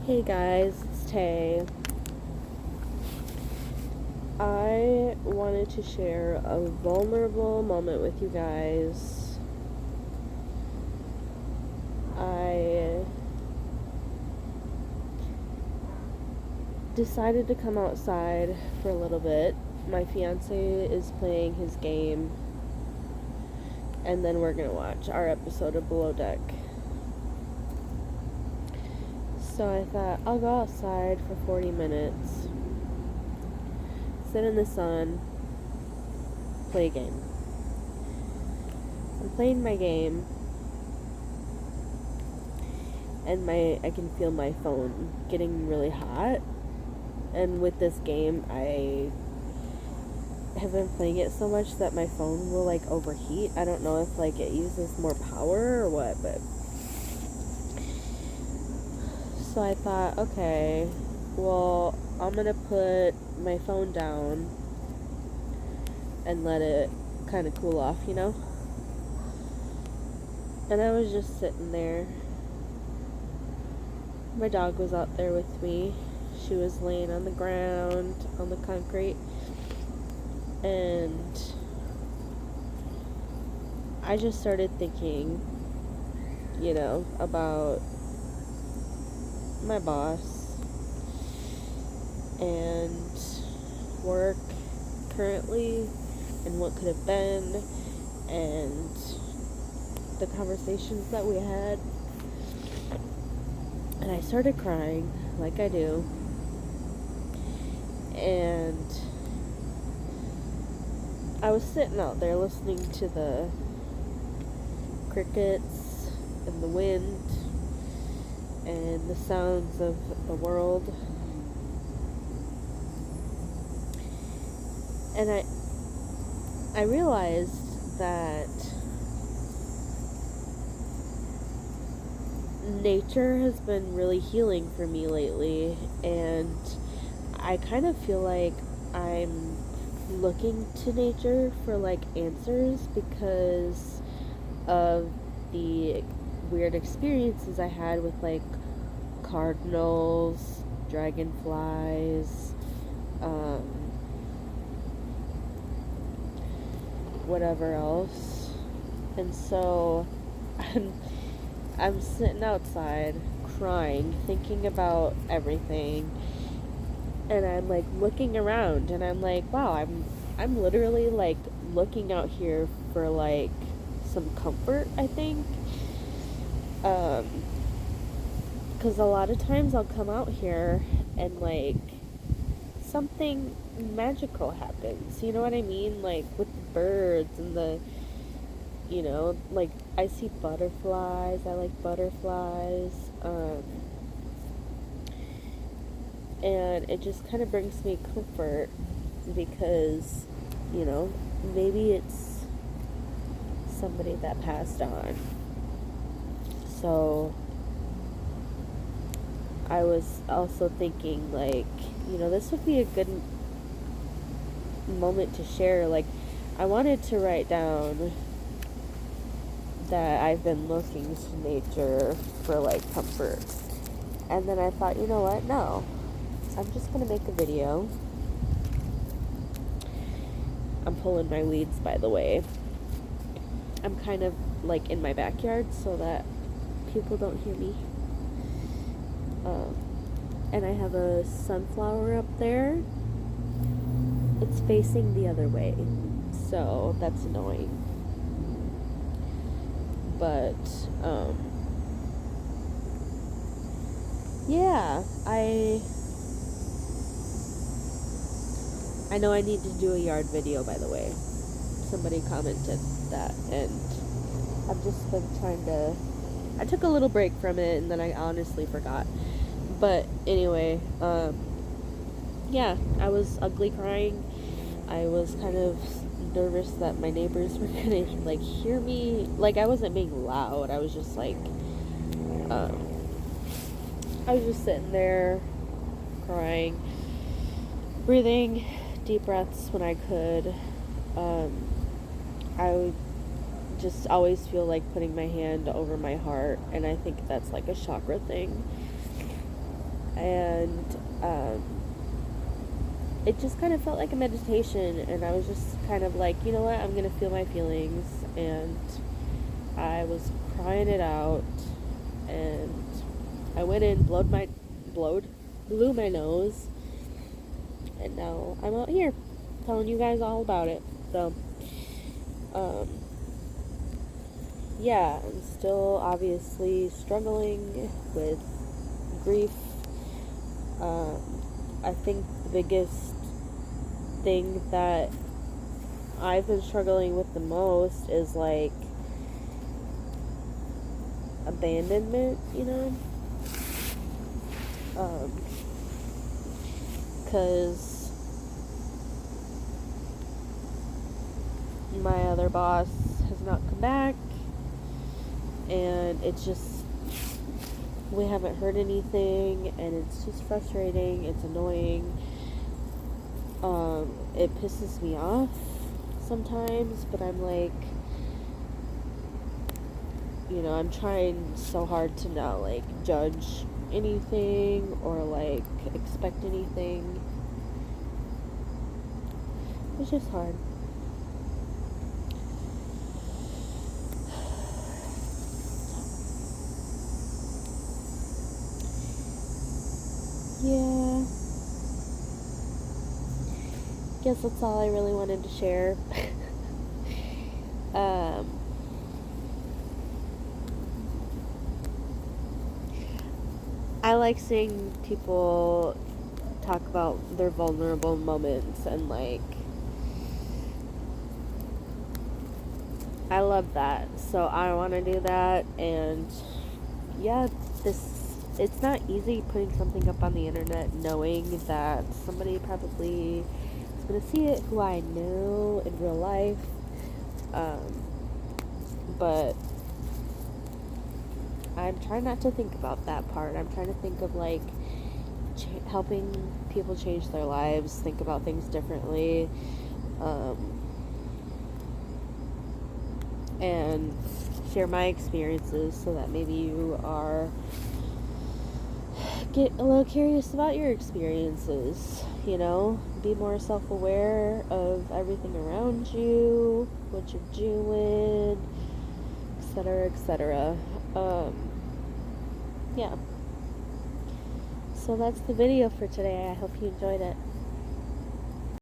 Hey guys, it's Tay. I wanted to share a vulnerable moment with you guys. I decided to come outside for a little bit. My fiance is playing his game, and then we're gonna watch our episode of Below Deck. So I thought I'll go outside for 40 minutes, sit in the sun, play a game. I'm playing my game, and I can feel my phone getting really hot. And with this game, I have been playing it so much that my phone will overheat. I don't know if it uses more power or what, but so I thought, okay, well, I'm gonna put my phone down and let it kind of cool off, And I was just sitting there. My dog was out there with me. She was laying on the ground, on the concrete, and I just started thinking, about my boss and work currently and what could have been and the conversations that we had. And I started crying, like I do. And I was sitting out there listening to the crickets and the wind and the sounds of the world. And I realized that nature has been really healing for me lately, and I kind of feel like I'm looking to nature for answers because of the weird experiences I had with cardinals, dragonflies, whatever else. And so I'm sitting outside crying, thinking about everything, and I'm looking around, and I'm wow, I'm literally looking out here for some comfort, I think. Because a lot of times I'll come out here and something magical happens, you know what I mean? With the birds and I see butterflies. I like butterflies. And it just kind of brings me comfort because, maybe it's somebody that passed on. So I was also thinking, this would be a good moment to share. I wanted to write down that I've been looking to nature for comfort. And then I thought, you know what? No. I'm just going to make a video. I'm pulling my weeds, by the way. I'm kind of in my backyard so that people don't hear me. And I have a sunflower up there. It's facing the other way, so that's annoying. But yeah, I know I need to do a yard video, by the way. Somebody commented that, and I've just been I took a little break from it, and then I honestly forgot. But anyway, yeah, I was ugly crying. I was kind of nervous that my neighbors were gonna hear me. I wasn't being loud. I was just I was just sitting there crying, breathing deep breaths when I could. I would just always feel putting my hand over my heart, and I think that's a chakra thing. and it just kind of felt like a meditation, and I was just kind of like, you know what, I'm gonna feel my feelings, and I was crying it out, and I went in, blew my nose, and now I'm out here telling you guys all about it. So, yeah, I'm still obviously struggling with grief. I think the biggest thing that I've been struggling with the most is like abandonment, you know? Because my other boss has not come back, and it's just, we haven't heard anything, and it's just frustrating, it's annoying. It pisses me off sometimes, but I'm like, you know, I'm trying so hard to not like judge anything or like expect anything. It's just hard. Yeah. Guess that's all I really wanted to share. I like seeing people talk about their vulnerable moments, and like, I love that. So I want to do that, and yeah, it's not easy putting something up on the internet knowing that somebody probably is going to see it who I know in real life. But I'm trying not to think about that part. I'm trying to think of like helping people change their lives, think about things differently, and share my experiences so that maybe you are get a little curious about your experiences, you know, be more self-aware of everything around you, what you're doing, etc., etc. Yeah. So that's the video for today. I hope you enjoyed it.